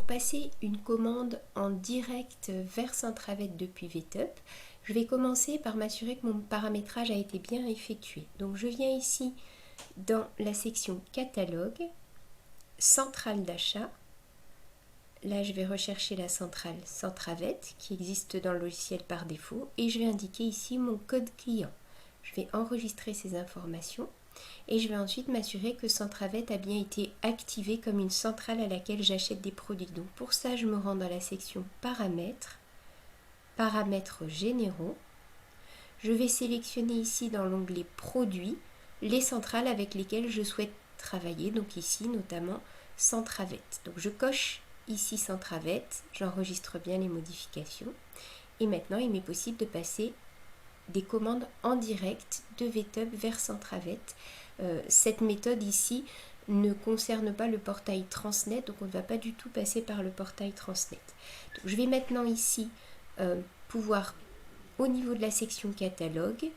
passer une commande en direct vers Centravet depuis VTup, je vais commencer par m'assurer que mon paramétrage a été bien effectué. Donc je viens ici dans la section catalogue, centrale d'achat. Là, je vais rechercher la centrale Centravet qui existe dans le logiciel par défaut et je vais indiquer ici mon code client. Je vais enregistrer ces informations et je vais ensuite m'assurer que Centravet a bien été activé comme une centrale à laquelle j'achète des produits. Donc pour ça, je me rends dans la section paramètres, paramètres généraux. Je vais sélectionner ici dans l'onglet produits les centrales avec lesquelles je souhaite travailler. Donc ici notamment Centravet. Donc je coche ici Centravet, j'enregistre bien les modifications et maintenant il m'est possible de passer des commandes en direct de VTup vers Centravet. Cette méthode ici ne concerne pas le portail Transnet, donc on ne va pas du tout passer par le portail Transnet. Donc, je vais maintenant ici pouvoir, au niveau de la section catalogue,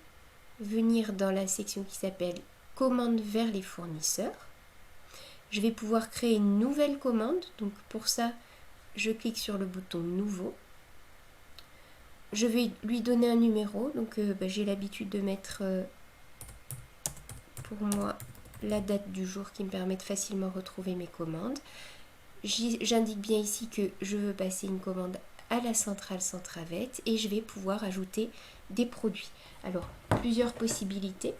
venir dans la section qui s'appelle commande vers les fournisseurs. Je vais pouvoir créer une nouvelle commande, donc pour ça, je clique sur le bouton nouveau. Je vais lui donner un numéro, donc j'ai l'habitude de mettre pour moi la date du jour qui me permet de facilement retrouver mes commandes. J'indique bien ici que je veux passer une commande à la centrale Centravet et je vais pouvoir ajouter des produits. Alors, plusieurs possibilités.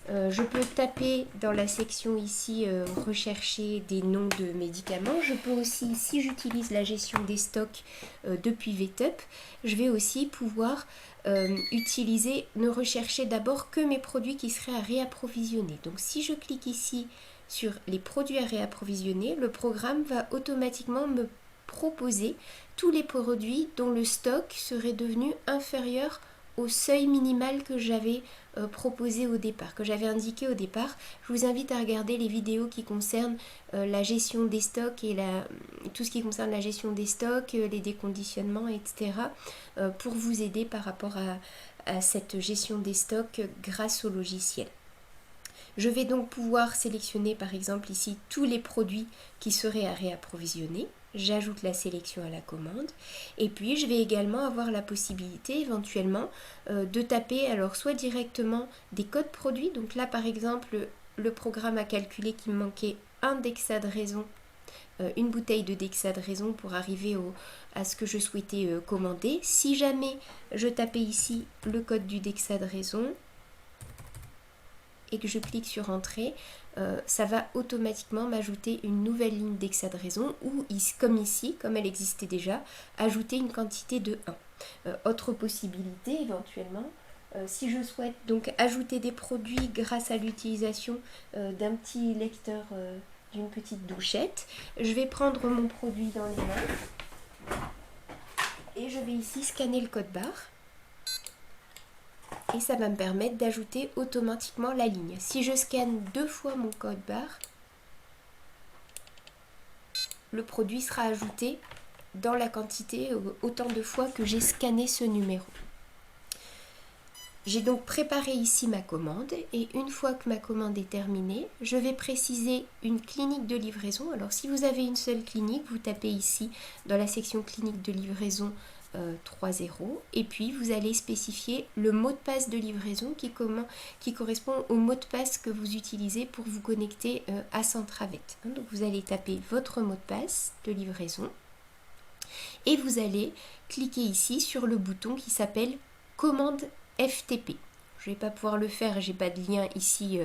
Je peux taper dans la section ici rechercher des noms de médicaments. Je peux aussi, si j'utilise la gestion des stocks depuis VTup, je vais aussi pouvoir ne rechercher d'abord que mes produits qui seraient à réapprovisionner. Donc si je clique ici sur les produits à réapprovisionner, le programme va automatiquement me proposer tous les produits dont le stock serait devenu inférieur au seuil minimal que j'avais proposé au départ, que j'avais indiqué au départ. Je vous invite à regarder les vidéos qui concernent la gestion des stocks et tout ce qui concerne la gestion des stocks, les déconditionnements, etc. Pour vous aider par rapport à cette gestion des stocks grâce au logiciel. Je vais donc pouvoir sélectionner par exemple ici tous les produits qui seraient à réapprovisionner. J'ajoute la sélection à la commande et puis je vais également avoir la possibilité éventuellement de taper alors soit directement des codes produits. Donc là par exemple le programme a calculé qu'il me manquait un dexadraison, une bouteille de dexadraison pour arriver à ce que je souhaitais commander. Si jamais je tapais ici le code du dexadraison et que je clique sur entrée, ça va automatiquement m'ajouter une nouvelle ligne d'hexadraison ou comme ici, comme elle existait déjà, ajouter une quantité de 1. Autre possibilité éventuellement, si je souhaite donc ajouter des produits grâce à l'utilisation d'un petit lecteur, d'une petite douchette, je vais prendre mon produit dans les mains et je vais ici scanner le code barre. Et ça va me permettre d'ajouter automatiquement la ligne. Si je scanne 2 fois mon code barre, le produit sera ajouté dans la quantité autant de fois que j'ai scanné ce numéro. J'ai donc préparé ici ma commande et une fois que ma commande est terminée, je vais préciser une clinique de livraison. Alors si vous avez une seule clinique, vous tapez ici dans la section clinique de livraison 3.0 et puis vous allez spécifier le mot de passe de livraison qui correspond au mot de passe que vous utilisez pour vous connecter à Centravet. Donc vous allez taper votre mot de passe de livraison et vous allez cliquer ici sur le bouton qui s'appelle commande FTP. Je ne vais pas pouvoir le faire, j'ai pas de lien ici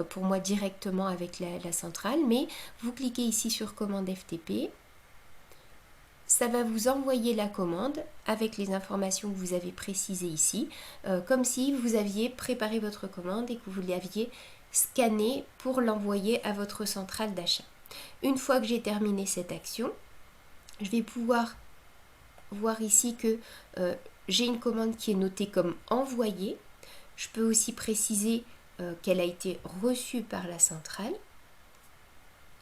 pour moi directement avec la centrale, mais vous cliquez ici sur commande FTP. Ça va vous envoyer la commande avec les informations que vous avez précisées ici, comme si vous aviez préparé votre commande et que vous l'aviez scannée pour l'envoyer à votre centrale d'achat. Une fois que j'ai terminé cette action, je vais pouvoir voir ici que j'ai une commande qui est notée comme envoyée. Je peux aussi préciser qu'elle a été reçue par la centrale.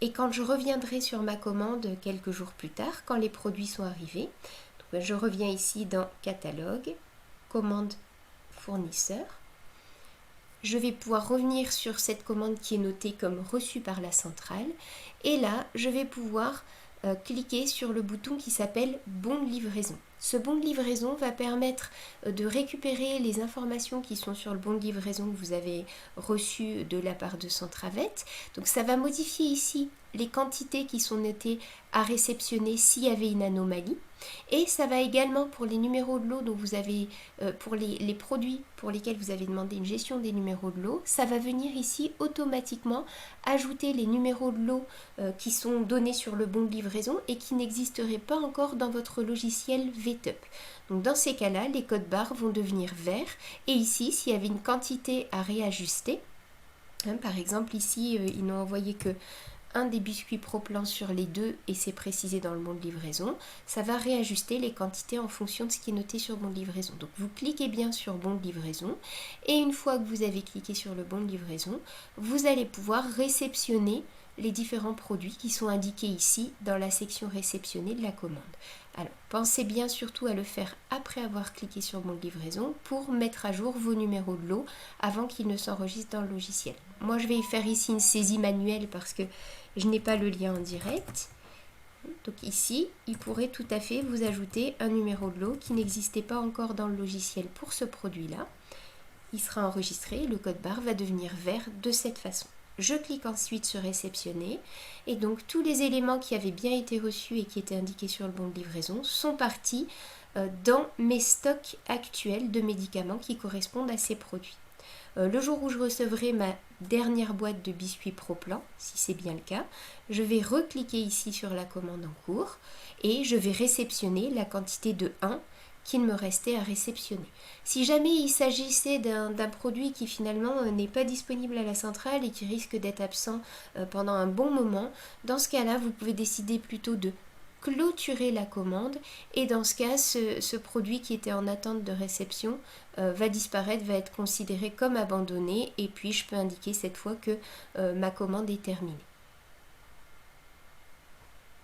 Et quand je reviendrai sur ma commande quelques jours plus tard, quand les produits sont arrivés, donc je reviens ici dans catalogue, commande fournisseur. Je vais pouvoir revenir sur cette commande qui est notée comme reçue par la centrale. Et là, je vais pouvoir cliquer sur le bouton qui s'appelle bon de livraison. Ce bon de livraison va permettre de récupérer les informations qui sont sur le bon de livraison que vous avez reçu de la part de Centravet. Donc ça va modifier ici les quantités qui sont notées à réceptionner s'il y avait une anomalie. Et ça va également pour les numéros de lot dont vous avez, pour les produits pour lesquels vous avez demandé une gestion des numéros de lot, ça va venir ici automatiquement ajouter les numéros de lot qui sont donnés sur le bon de livraison et qui n'existeraient pas encore dans votre logiciel VTUP. Donc dans ces cas-là, les codes barres vont devenir verts et ici, s'il y avait une quantité à réajuster, par exemple ici, ils n'ont envoyé que un des biscuits Pro-Plan sur les deux et c'est précisé dans le bon de livraison, ça va réajuster les quantités en fonction de ce qui est noté sur bon de livraison. Donc vous cliquez bien sur bon de livraison et une fois que vous avez cliqué sur le bon de livraison, vous allez pouvoir réceptionner les différents produits qui sont indiqués ici dans la section réceptionner de la commande. Alors pensez bien surtout à le faire après avoir cliqué sur bon de livraison pour mettre à jour vos numéros de lot avant qu'ils ne s'enregistrent dans le logiciel. Moi je vais faire ici une saisie manuelle parce que je n'ai pas le lien en direct. Donc ici, il pourrait tout à fait vous ajouter un numéro de lot qui n'existait pas encore dans le logiciel pour ce produit-là. Il sera enregistré, le code barre va devenir vert de cette façon. Je clique ensuite sur réceptionner et donc tous les éléments qui avaient bien été reçus et qui étaient indiqués sur le bon de livraison sont partis dans mes stocks actuels de médicaments qui correspondent à ces produits. Le jour où je recevrai ma dernière boîte de biscuits Pro-Plan, si c'est bien le cas, je vais recliquer ici sur la commande en cours et je vais réceptionner la quantité de 1 qu'il me restait à réceptionner. Si jamais il s'agissait d'un produit qui finalement n'est pas disponible à la centrale et qui risque d'être absent pendant un bon moment, dans ce cas-là, vous pouvez décider plutôt de clôturer la commande et dans ce cas, ce produit qui était en attente de réception va disparaître, va être considéré comme abandonné et puis je peux indiquer cette fois que ma commande est terminée.